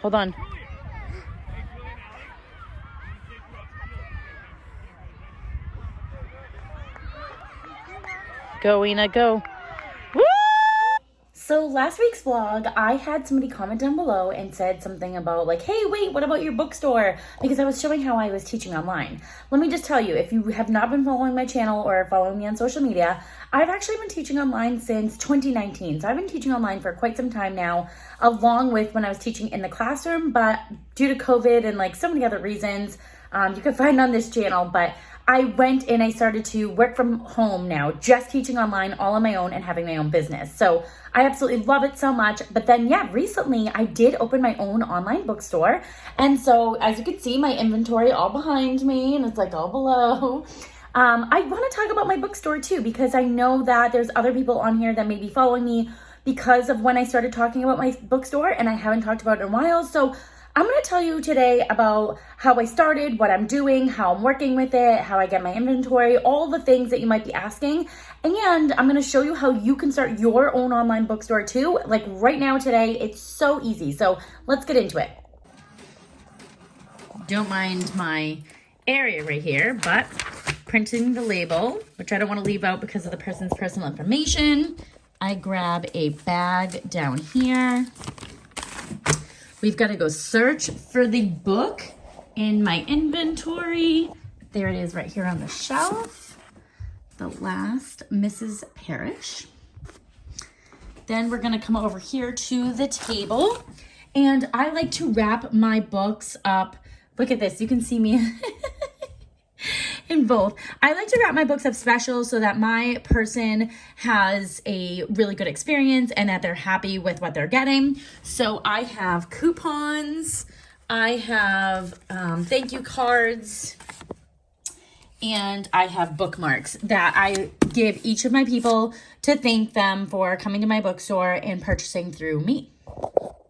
Hold on. Go, Ina, go. Woo! So last week's vlog, I had somebody comment down below and said something about like, hey, wait, what about your bookstore? Because I was showing how I was teaching online. Let me just tell you, if you have not been following my channel or following me on social media, I've actually been teaching online since 2019. So I've been teaching online for quite some time now, along with when I was teaching in the classroom, but due to COVID and like so many other reasons, you can find on this channel, but I went and I started to work from home now, just teaching online all on my own and having my own business. So I absolutely love it so much. But then, yeah, recently I did open my own online bookstore. And so as you can see, my inventory all behind me and it's like all below. I want to talk about my bookstore too, because I know that there's other people on here that may be following me because of when I started talking about my bookstore and I haven't talked about it in a while. So I'm going to tell you today about how I started, what I'm doing, how I'm working with it, how I get my inventory, all the things that you might be asking. And I'm going to show you how you can start your own online bookstore too. Like right now today, it's so easy. So let's get into it. Don't mind my area right here, but printing the label, which I don't want to leave out because of the person's personal information. I grab a bag down here. We've got to go search for the book in my inventory. There it is right here on the shelf. The Last Mrs. Parrish. Then we're going to come over here to the table. And I like to wrap my books up. Look at this. You can see me in both. I like to wrap my books up special so that my person has a really good experience and that they're happy with what they're getting. So I have coupons, I have thank you cards, and I have bookmarks that I give each of my people to thank them for coming to my bookstore and purchasing through me.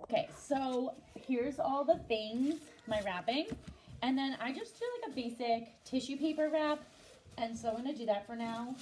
Okay, so here's all the things, my wrapping. And then I just do like a basic tissue paper wrap. And so I'm going to do that for now.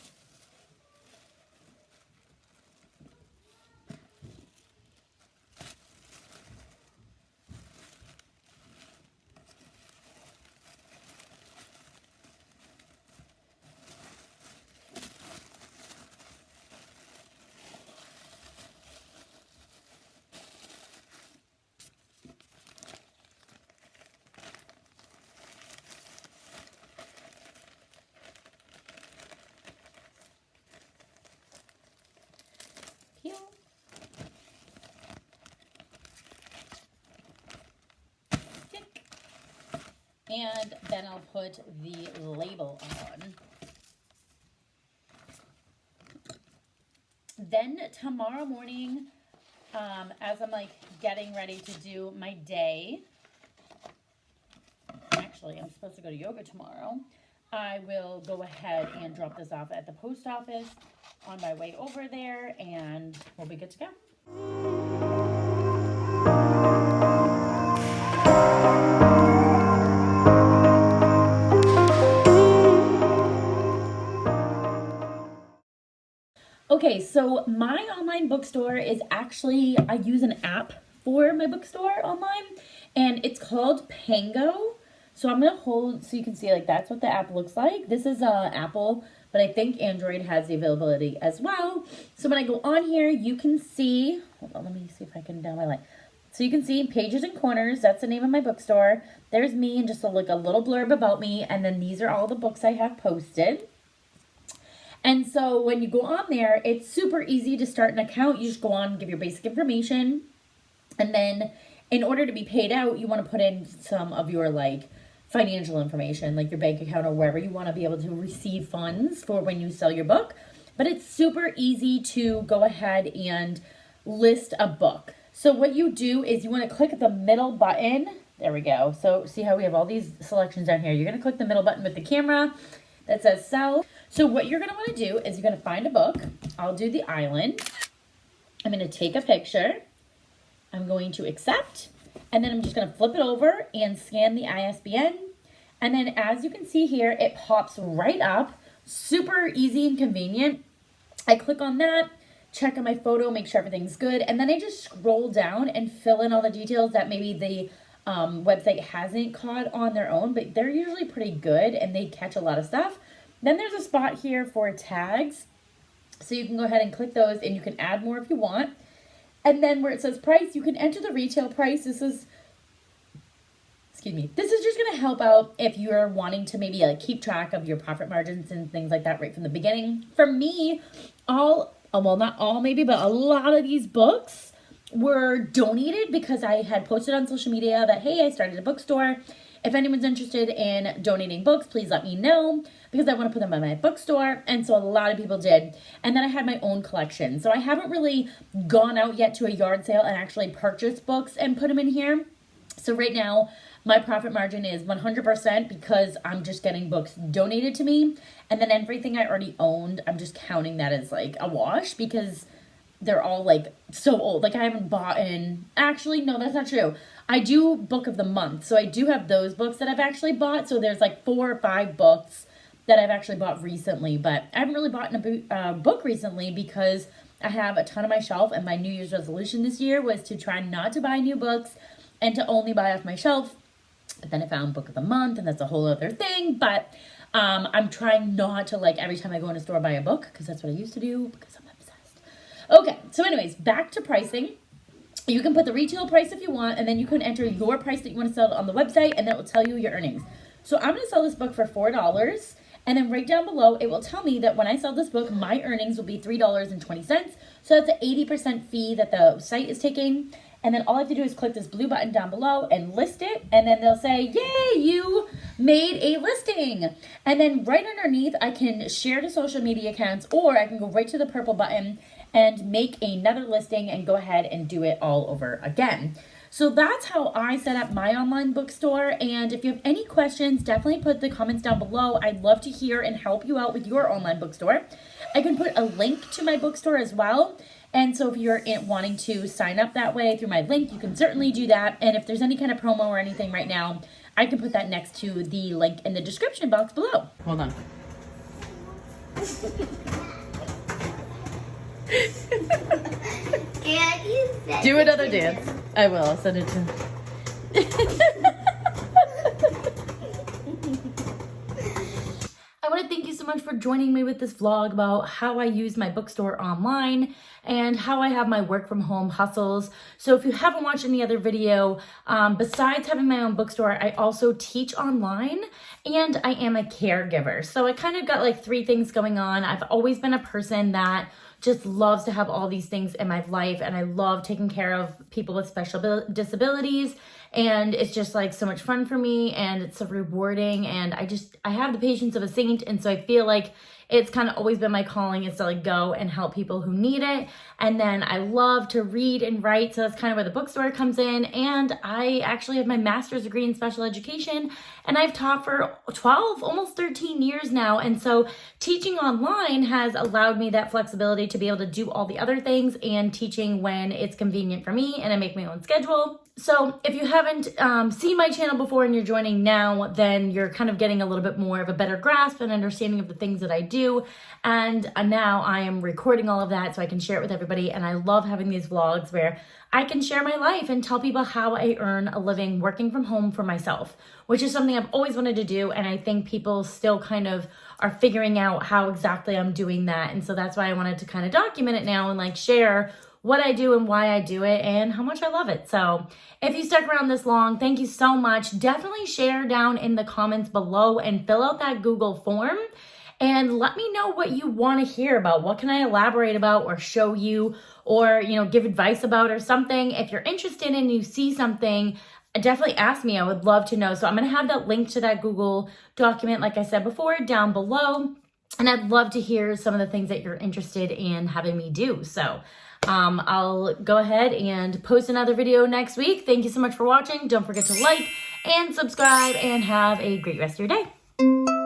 And then I'll put the label on. Then tomorrow morning, as I'm like getting ready to do my day, actually I'm supposed to go to yoga tomorrow, I will go ahead and drop this off at the post office on my way over there and we'll be good to go. Okay, so my online bookstore is actually, I use an app for my bookstore online, and it's called Pango. So I'm going to hold so you can see, like, that's what the app looks like. This is Apple, but I think Android has the availability as well. So when I go on here, you can see, hold on, let me see if I can down my light. So you can see Pages and Corners, that's the name of my bookstore. There's me and just a little blurb about me, and then these are all the books I have posted. And so when you go on there, it's super easy to start an account. You just go on, give your basic information. And then in order to be paid out, you want to put in some of your like financial information, like your bank account or wherever you want to be able to receive funds for when you sell your book. But it's super easy to go ahead and list a book. So what you do is you want to click the middle button. There we go. So see how we have all these selections down here. You're going to click the middle button with the camera that says sell. So what you're going to want to do is you're going to find a book. I'll do The Island. I'm going to take a picture. I'm going to accept. And then I'm just going to flip it over and scan the ISBN. And then as you can see here, it pops right up. Super easy and convenient. I click on that, check on my photo, make sure everything's good. And then I just scroll down and fill in all the details that maybe the website hasn't caught on their own, but they're usually pretty good and they catch a lot of stuff. Then there's a spot here for tags. So you can go ahead and click those and you can add more if you want. And then where it says price, you can enter the retail price. This is just going to help out if you're wanting to maybe like keep track of your profit margins and things like that right from the beginning. For me, well, not all maybe, but a lot of these books were donated because I had posted on social media that, hey, I started a bookstore. If anyone's interested in donating books, please let me know because I want to put them in my bookstore. And so a lot of people did. And then I had my own collection. So I haven't really gone out yet to a yard sale and actually purchased books and put them in here. So right now, my profit margin is 100% because I'm just getting books donated to me. And then everything I already owned, I'm just counting that as like a wash because they're all like so old. Like I haven't bought in, actually, no, that's not true. I do book of the month. So I do have those books that I've actually bought. So there's like 4 or 5 books that I've actually bought recently, but I haven't really bought a book recently because I have a ton on my shelf and my New Year's resolution this year was to try not to buy new books and to only buy off my shelf. But then I found book of the month and that's a whole other thing. But I'm trying not to like every time I go in a store buy a book because that's what I used to do because I'm obsessed. Okay, so anyways, back to pricing. You can put the retail price if you want, and then you can enter your price that you want to sell on the website, and that will tell you your earnings. So I'm going to sell this book for $4, and then right down below, it will tell me that when I sell this book, my earnings will be $3.20. So that's an 80% fee that the site is taking. And then all I have to do is click this blue button down below and list it, and then they'll say, yay, you made a listing. And then right underneath, I can share to social media accounts, or I can go right to the purple button and make another listing and go ahead and do it all over again. So that's how I set up my online bookstore. And if you have any questions, definitely put the comments down below. I'd love to hear and help you out with your online bookstore. I can put a link to my bookstore as well. And so if you're wanting to sign up that way through my link, you can certainly do that. And if there's any kind of promo or anything right now, I can put that next to the link in the description box below. Hold on. Do another dance. I will. I'll send it to. I want to thank you so much for joining me with this vlog about how I use my bookstore online and how I have my work from home hustles. So if you haven't watched any other video, besides having my own bookstore, I also teach online and I am a caregiver. So I kind of got like 3 things going on. I've always been a person that just loves to have all these things in my life, and I love taking care of people with special disabilities, and it's just like so much fun for me, and it's so rewarding, and I have the patience of a saint, and so I feel like it's kind of always been my calling is to like go and help people who need it. And then I love to read and write, so that's kind of where the bookstore comes in. And I actually have my master's degree in special education, and I've taught for 12, almost 13 years now. And so teaching online has allowed me that flexibility to be able to do all the other things and teaching when it's convenient for me, and I make my own schedule. So if you haven't seen my channel before and you're joining now, then you're kind of getting a little bit more of a better grasp and understanding of the things that I do. And now I am recording all of that so I can share it with everybody. And I love having these vlogs where I can share my life and tell people how I earn a living working from home for myself, which is something I've always wanted to do. And I think people still kind of are figuring out how exactly I'm doing that. And so that's why I wanted to kind of document it now and like share what I do and why I do it and how much I love it. So if you stuck around this long, thank you so much. Definitely share down in the comments below and fill out that Google form and let me know what you want to hear about. What can I elaborate about or show you or, give advice about or something. If you're interested and you see something, definitely ask me. I would love to know. So I'm going to have that link to that Google document, like I said before, down below. And I'd love to hear some of the things that you're interested in having me do. So I'll go ahead and post another video next week. Thank you so much for watching. Don't forget to like and subscribe and have a great rest of your day.